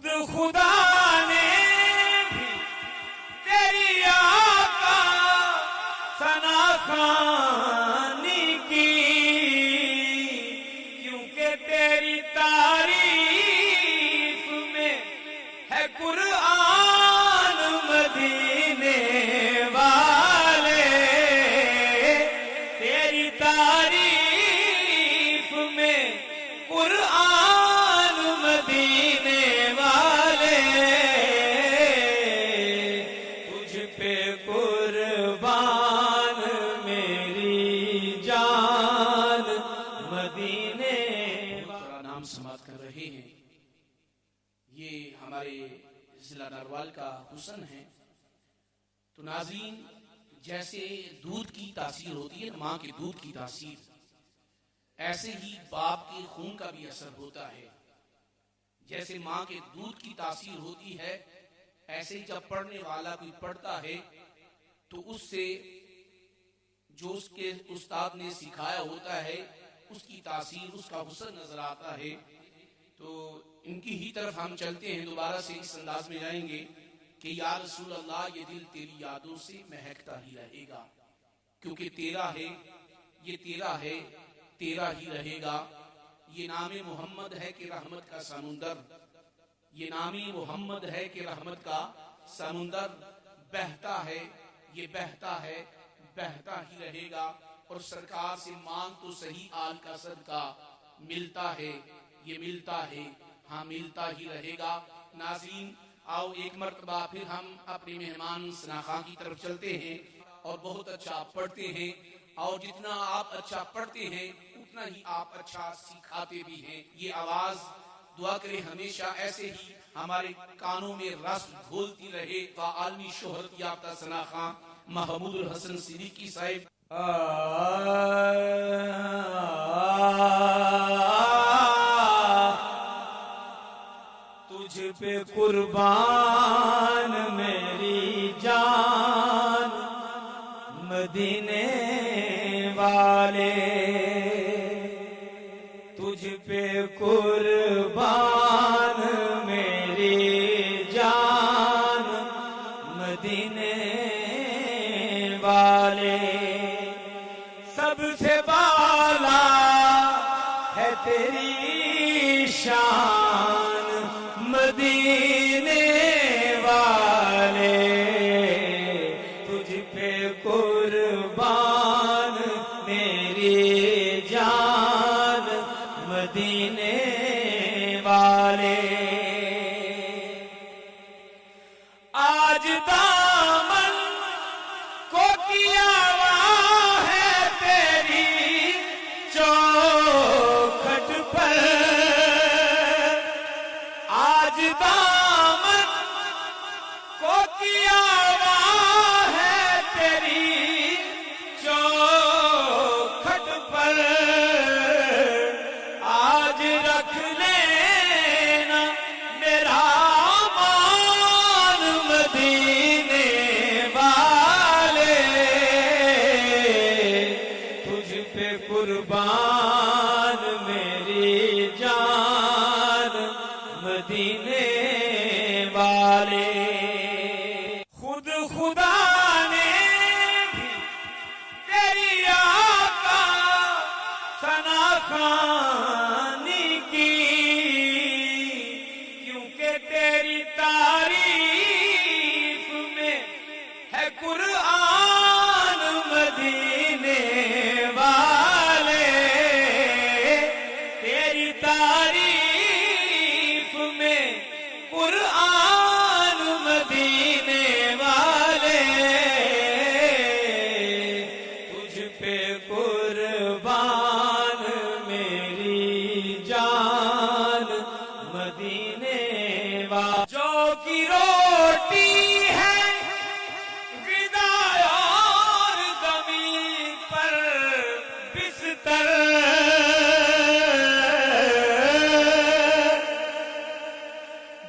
خود خدا نے بھی تیری آقا ثنا خوانی کی، کیونکہ تیری تعریف میں ہے قرآن مدینے والے، تیری تعریف میں قرآن مدینے والے، تجھ پہ قربان میری جان مدینے والے۔ نام سماعت کر رہے ہیں، یہ ہمارے ضلع نروال کا حسن ہے۔ تو ناظرین، جیسے دودھ کی تاثیر ہوتی ہے، ماں کے دودھ کی تاثیر، ایسے ہی باپ کے خون کا بھی اثر ہوتا ہے۔ جیسے ماں کے دودھ کی تاثیر ہوتی ہے، ایسے ہی جب پڑھنے والا کوئی پڑھتا ہے تو اس سے جو اس کے استاد نے سکھایا ہوتا ہے اس کی تاثیر، اس کا حسن نظر آتا ہے۔ تو ان کی ہی طرف ہم چلتے ہیں، دوبارہ سے اس انداز میں جائیں گے کہ یا رسول اللہ یہ دل تیری یادوں سے مہکتا ہی رہے گا، کیونکہ تیرا ہے، یہ تیرا ہے، تیرا ہی رہے گا۔ یہ نام محمد ہے کہ رحمت کا سمندر، یہ نام محمد ہے کہ رحمت کا سمندر بہتا ہے، یہ بہتا ہے، بہتا ہی رہے گا۔ اور سرکار سے مانگ تو صحیح آل کا صدقہ، ملتا ہے، یہ ملتا ہے، ہاں ملتا ہی رہے گا۔ ناظرین، آؤ ایک مرتبہ پھر ہم اپنے مہمان ثنا خان کی طرف چلتے ہیں، اور بہت اچھا پڑھتے ہیں، اور جتنا آپ اچھا پڑھتے ہیں اتنا ہی آپ اچھا سکھاتے بھی ہیں۔ یہ آواز دعا کرے ہمیشہ ایسے ہی ہمارے کانوں میں رس گھولتی رہے۔ عالمی شہرت یافتہ ثنا خان محمود الحسن صدیقی صاحب۔ تجھ پہ قربان میری جان مدینے والے، تجھ پہ قربان میری جان مدینے والے، سب سے بالا ہے تیری شان مدینے والے، تجھ پہ قربان میری جان مدینے والے۔ آج دامن کو کیا ہے تیری چوکھٹ پر، آج دامن کو کیا ہے تیری چوکھٹ پر، آج رکھ لینا میرا مان مدینے والے، تجھ پہ قربان میری جان مدینے والے۔ خود خدا نے بھی تیری آقا ثنا خوانی کی، کیونکہ تیری تعریف میں ہے قرآن مدینے والے، تیری تعریف میں قرآن مدینے والے، تجھ پہ قربان میری جان مدینے والے۔ جو کی روٹی ہے غذا اور زمین پر بستر،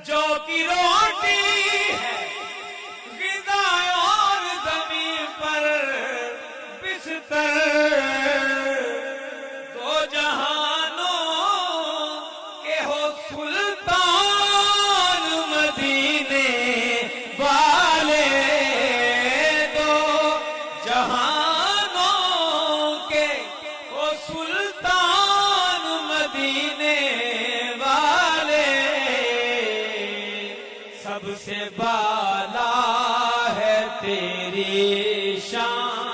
جو کی روٹی ہے غذا اور زمین پر بستر، دو جہانوں کے ہو سلطان سب سے بالا ہے تیری شان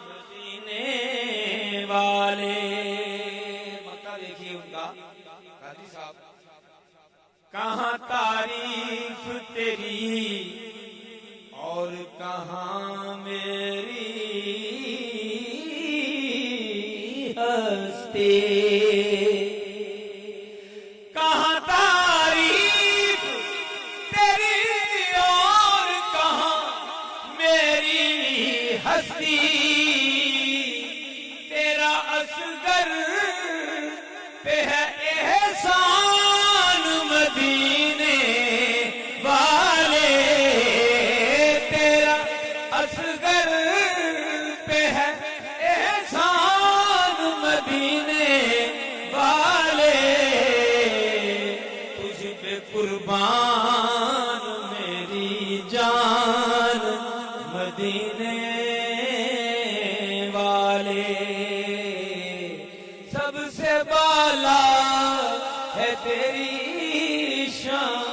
مدینے والے. مکہ دیکھیے ان کا قاضی صاحب. کہاں تعریف تیری اور کہاں میری ہستی. کہاں تعریف تیری اور کہاں میری ہستی. تیرا اصغر پہ ہے احسان مدینے والے. تیرا اصغر پہ ہے احسان مدینے والے. تجھ پہ قربان میری جان مدینے والے. سب سے بالا ہے تیری شان